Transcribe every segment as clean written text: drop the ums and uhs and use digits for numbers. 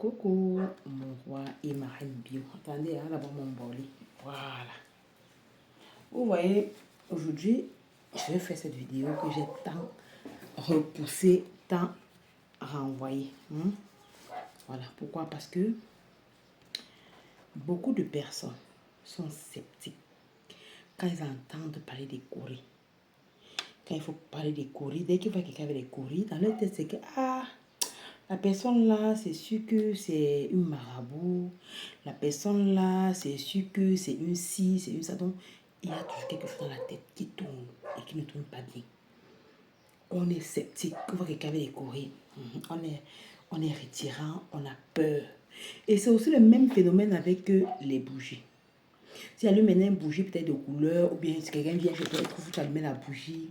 Coucou, mon roi et ma reine bio. Attendez, hein, d'abord mon bol. Voilà. Vous voyez, aujourd'hui, je vais faire cette vidéo que j'ai tant repoussé, tant renvoyé. Voilà. Pourquoi? Parce que beaucoup de personnes sont sceptiques quand ils entendent parler des courriers. Quand il faut parler des courriers, dès qu'ils voient quelqu'un avec des courriers, dans leur tête, c'est que, la personne là, c'est sûr que c'est une marabout. La personne là, c'est sûr que c'est une ci, c'est une ça. Donc, il y a toujours quelque chose dans la tête qui tourne et qui ne tourne pas bien. On est sceptique. On voit quelqu'un avec des courriers. On est retirant, on a peur. Et c'est aussi le même phénomène avec les bougies. Si elle allume une bougie peut-être de couleur, ou bien si quelqu'un vient chez toi et trouve que tu allumes la bougie,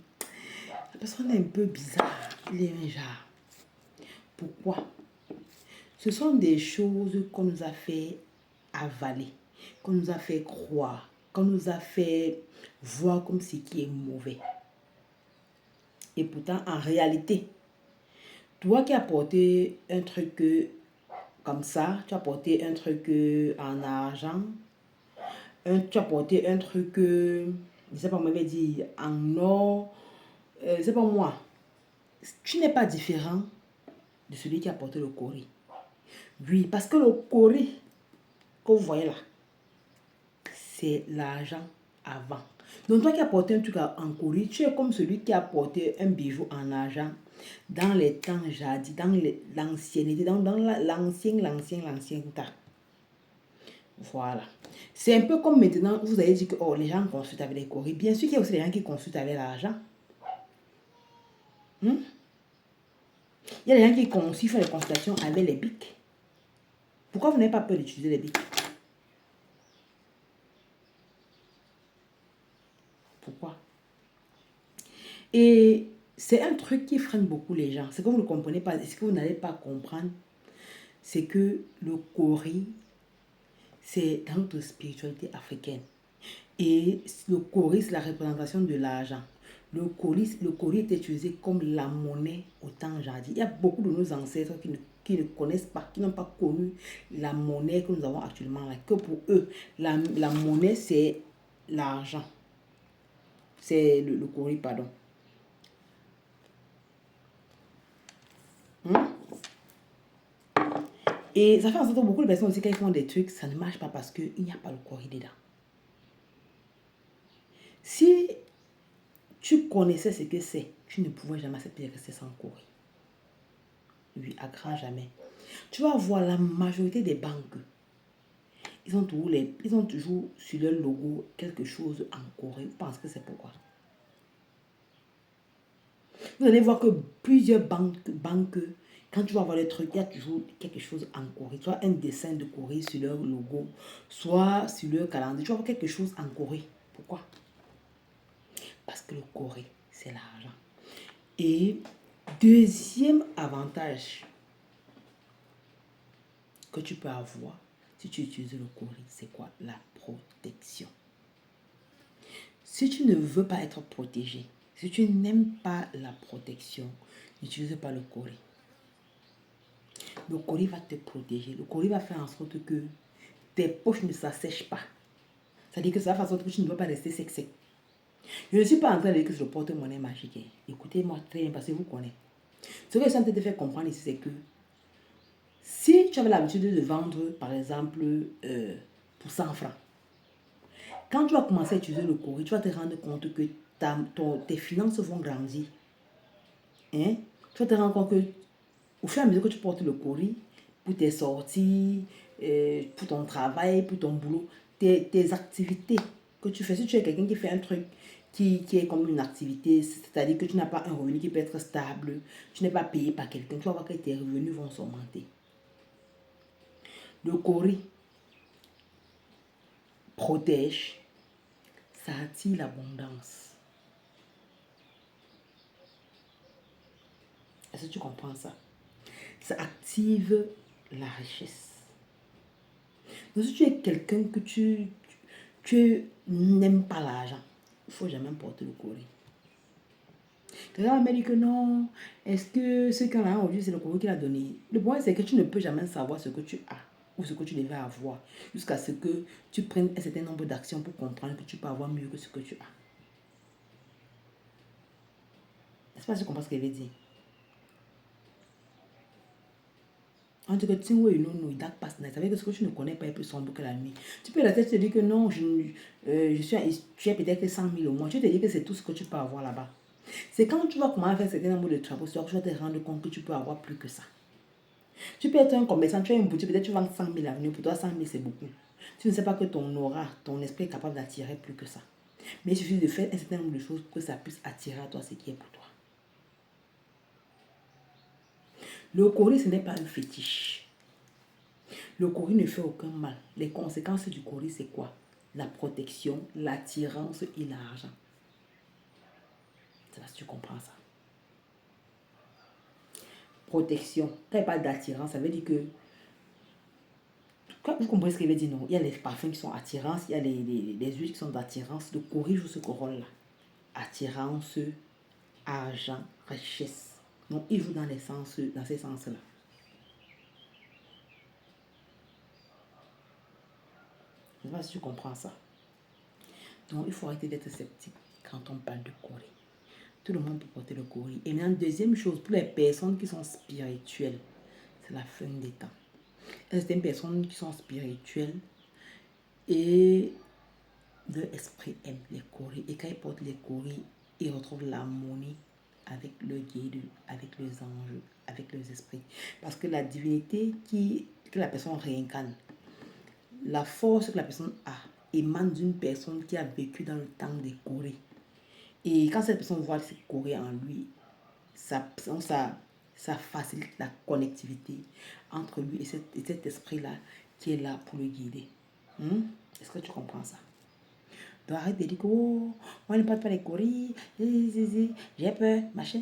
la personne est un peu bizarre. Il est un genre. Pourquoi? Ce sont des choses qu'on nous a fait avaler, qu'on nous a fait croire, qu'on nous a fait voir comme ce qui est mauvais. Et pourtant, en réalité, toi qui as porté un truc comme ça, tu as porté un truc en argent, tu as porté un truc, je ne sais pas, on m'avait dit en or, c'est pas moi. Tu n'es pas différent de celui qui a porté le cori. Oui, parce que le cori que vous voyez là, c'est l'argent avant. Donc toi qui as porté un truc en cori, tu es comme celui qui a porté un bijou en argent dans les temps jadis, dans l'ancienneté, dans l'ancien temps. Voilà. C'est un peu comme maintenant, vous avez dit que les gens consultent avec les coris. Bien sûr qu'il y a aussi des gens qui consultent avec l'argent. Il y a des gens qui font les consultations avec les bics. Pourquoi vous n'avez pas peur d'utiliser les bics? Pourquoi? Et c'est un truc qui freine beaucoup les gens. C'est que vous ne comprenez pas. Ce que vous n'allez pas comprendre, c'est que le cori, c'est dans notre spiritualité africaine. Et le cori, c'est la représentation de l'argent. Le cori est utilisé comme la monnaie au temps jadis. Il y a beaucoup de nos ancêtres qui ne connaissent pas, qui n'ont pas connu la monnaie que nous avons actuellement là. Que pour eux, la monnaie, c'est l'argent. C'est le cori, pardon. Et ça fait en sorte que beaucoup de personnes aussi, quand ils font des trucs, ça ne marche pas parce qu'il n'y a pas le cori dedans. Si tu connaissais ce que c'est, tu ne pouvais jamais accepter que c'est sans cori. Oui, à grand jamais. Tu vas voir la majorité des banques, ils ont toujours sur leur logo quelque chose en cori. Vous pensez que c'est pourquoi? Vous allez voir que plusieurs banques, quand tu vas voir les trucs, il y a toujours quelque chose en cori. Tu vois un dessin de cori sur leur logo, soit sur leur calendrier. Tu vas voir quelque chose en cori. Pourquoi? Parce que le cori, c'est l'argent. Et deuxième avantage que tu peux avoir si tu utilises le cori, c'est quoi? La protection. Si tu ne veux pas être protégé, si tu n'aimes pas la protection, n'utilise pas le cori. Le cori va te protéger. Le cori va faire en sorte que tes poches ne s'assèchent pas. C'est-à-dire que ça va faire en sorte que tu ne dois pas rester sec. Je ne suis pas en train de dire que c'est le porte-monnaie magique. Écoutez-moi très bien parce que vous connaissez. Ce que je suis en train de faire comprendre ici, c'est que si tu avais l'habitude de vendre, par exemple, pour 100 francs, quand tu vas commencer à utiliser le cori, tu vas te rendre compte que tes finances vont grandir. Tu vas te rendre compte que au fur et à mesure que tu portes le cori, pour tes sorties, pour ton travail, pour ton boulot, tes activités que tu fais, si tu es quelqu'un qui fait un truc qui est comme une activité, c'est-à-dire que tu n'as pas un revenu qui peut être stable, tu n'es pas payé par quelqu'un, tu vas voir que tes revenus vont s'augmenter. Le cori protège, ça attire l'abondance. Est-ce que tu comprends ça? Ça active la richesse. Donc si tu es quelqu'un que tu n'aimes pas l'argent, il ne faut jamais porter le cori. Les gens me disent que non. Est-ce que ce qu'on a aujourd'hui, c'est le courrier qu'il a donné? Le problème, c'est que tu ne peux jamais savoir ce que tu as ou ce que tu devais avoir jusqu'à ce que tu prennes un certain nombre d'actions pour comprendre que tu peux avoir mieux que ce que tu as. Est-ce que tu comprends ce que je veux dire? En tout cas, tu vois, non, dark past night. Ça veut dire que ce que tu ne connais pas est plus sombre que la nuit. Tu peux rester te dire que non, tu as peut-être 100 000 au mois. Tu te dis que c'est tout ce que tu peux avoir là-bas. C'est quand tu vas commencer à faire un certain nombre de travaux, tu vas te rendre compte que tu peux avoir plus que ça. Tu peux être un commerçant, tu as une boutique, peut-être tu vends 100 000 avenues. Pour toi, 100 000 c'est beaucoup. Tu ne sais pas que ton aura, ton esprit est capable d'attirer plus que ça. Mais il suffit de faire un certain nombre de choses pour que ça puisse attirer à toi ce qui est pour toi. Le courrier, ce n'est pas un fétiche. Le courrier ne fait aucun mal. Les conséquences du courrier, c'est quoi? La protection, l'attirance et l'argent. C'est là que tu comprends ça. Protection. Quand il parle d'attirance, ça veut dire que... Quand vous comprenez ce qu'il veut dire, non? Il y a les parfums qui sont attirance, il y a les huiles qui sont d'attirance. Le courrier joue ce rôle-là. Attirance, argent, richesse. Donc, il joue dans ces sens-là. Je ne sais pas si tu comprends ça. Donc, il faut arrêter d'être sceptique quand on parle de courrier. Tout le monde peut porter le courrier. Et maintenant, deuxième chose, pour les personnes qui sont spirituelles, c'est la fin des temps. C'est une personne qui sont spirituelles et leur esprit aime les courriers. Et quand ils portent les courriers, ils retrouvent l'harmonie avec le guide, avec les anges, avec les esprits. Parce que la divinité que la personne réincarne, la force que la personne a, émane d'une personne qui a vécu dans le temps des courriers. Et quand cette personne voit ces courriers en lui, ça facilite la connectivité entre lui et cet esprit-là qui est là pour le guider. Est-ce que tu comprends ça? Donc arrête de dire que oh, moi je ne parle pas les courriers, j'ai peur, machin.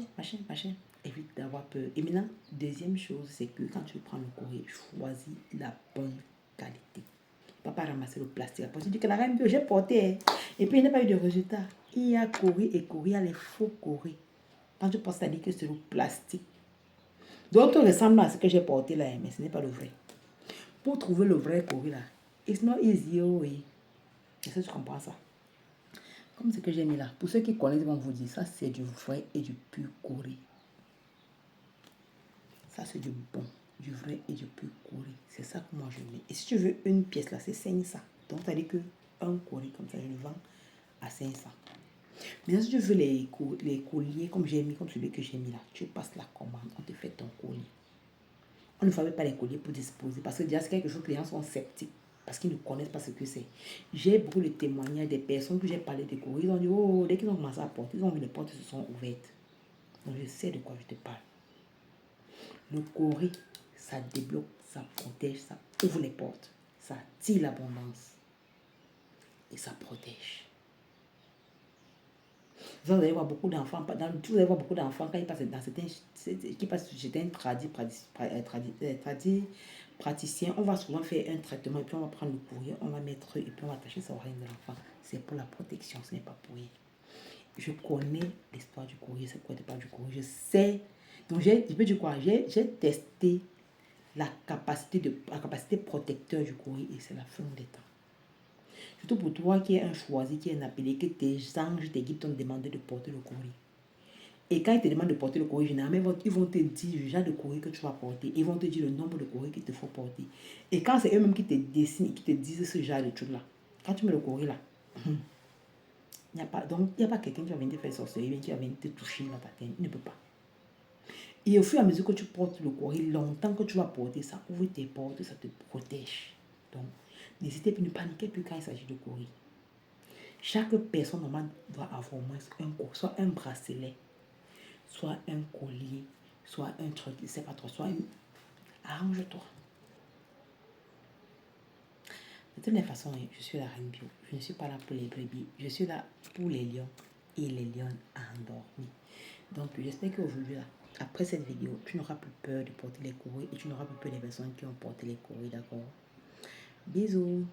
Évite d'avoir peur. Et maintenant, deuxième chose, c'est que quand tu prends le courrier, choisis la bonne qualité. Pas ramasser le plastique. Après, tu dis que la reine j'ai porté et puis il n'y a pas eu de résultat. Il y a courrier et courrier, il y a les faux courriers. Quand tu penses à dire que c'est le plastique. D'autres ressemblent à ce que j'ai porté là, mais ce n'est pas le vrai. Pour trouver le vrai courrier là, it's not easy, oui. Est-ce que tu comprends ça? Comme ce que j'ai mis là. Pour ceux qui connaissent, ils vont vous dire, ça c'est du vrai et du pur courrier. Ça c'est du bon, du vrai et du pur courrier. C'est ça que moi je mets. Et si tu veux une pièce là, c'est 500. Donc ça dit que un courrier comme ça, je le vends à 500. Mais si tu veux les colliers comme j'ai mis, comme celui que j'ai mis là, tu passes la commande, on te fait ton collier. On ne fait pas les colliers pour disposer parce que déjà c'est quelque chose que les gens sont sceptiques parce qu'ils ne connaissent pas ce que c'est. J'ai beaucoup de témoignages des personnes que j'ai parlé de courrier. Ils ont dit, oh, dès qu'ils ont commencé à porter, ils ont vu les portes se sont ouvertes. Donc je sais de quoi je te parle. Le courrier, ça débloque, ça protège, ça ouvre les portes, ça attire l'abondance et ça protège. Vous allez voir beaucoup d'enfants, vous allez voir beaucoup d'enfants quand ils passent dans certains praticiens, on va souvent faire un traitement et puis on va prendre le courrier, on va mettre et puis on va attacher ça au oreille de l'enfant. C'est pour la protection, ce n'est pas pour rien. Je connais l'histoire du courrier, c'est quoi l'histoire du courrier, je sais. Donc j'ai testé la capacité protecteur du courrier et c'est la fin des temps. Surtout pour toi qui es un choisi, qui est un appelé, que tes anges, tes guides t'ont demandé de porter le courrier. Et quand ils te demandent de porter le courrier, généralement, ils vont te dire le genre de courrier que tu vas porter. Ils vont te dire le nombre de courriers qu'il te faut porter. Et quand c'est eux-mêmes qui te dessinent, qui te disent ce genre de trucs-là, quand tu mets le courrier là, il n'y a pas quelqu'un qui va venir te faire sorcellerie, qui va venir te toucher dans ta tête. Il ne peut pas. Et au fur et à mesure que tu portes le courrier, longtemps que tu vas porter, ça ouvre tes portes, ça te protège. Donc, n'hésitez pas, ne paniquez plus quand il s'agit de courrier. Chaque personne normalement doit avoir au moins soit un bracelet, soit un collier, soit un truc, je ne sais pas trop, soit une... Arrange-toi. De toutes les façons, je suis la reine bio. Je ne suis pas là pour les brebis. Je suis là pour les lions et les lions endormis. Donc, j'espère qu'aujourd'hui, après cette vidéo, tu n'auras plus peur de porter les courriers et tu n'auras plus peur des personnes qui ont porté les courriers, d'accord? Bisous.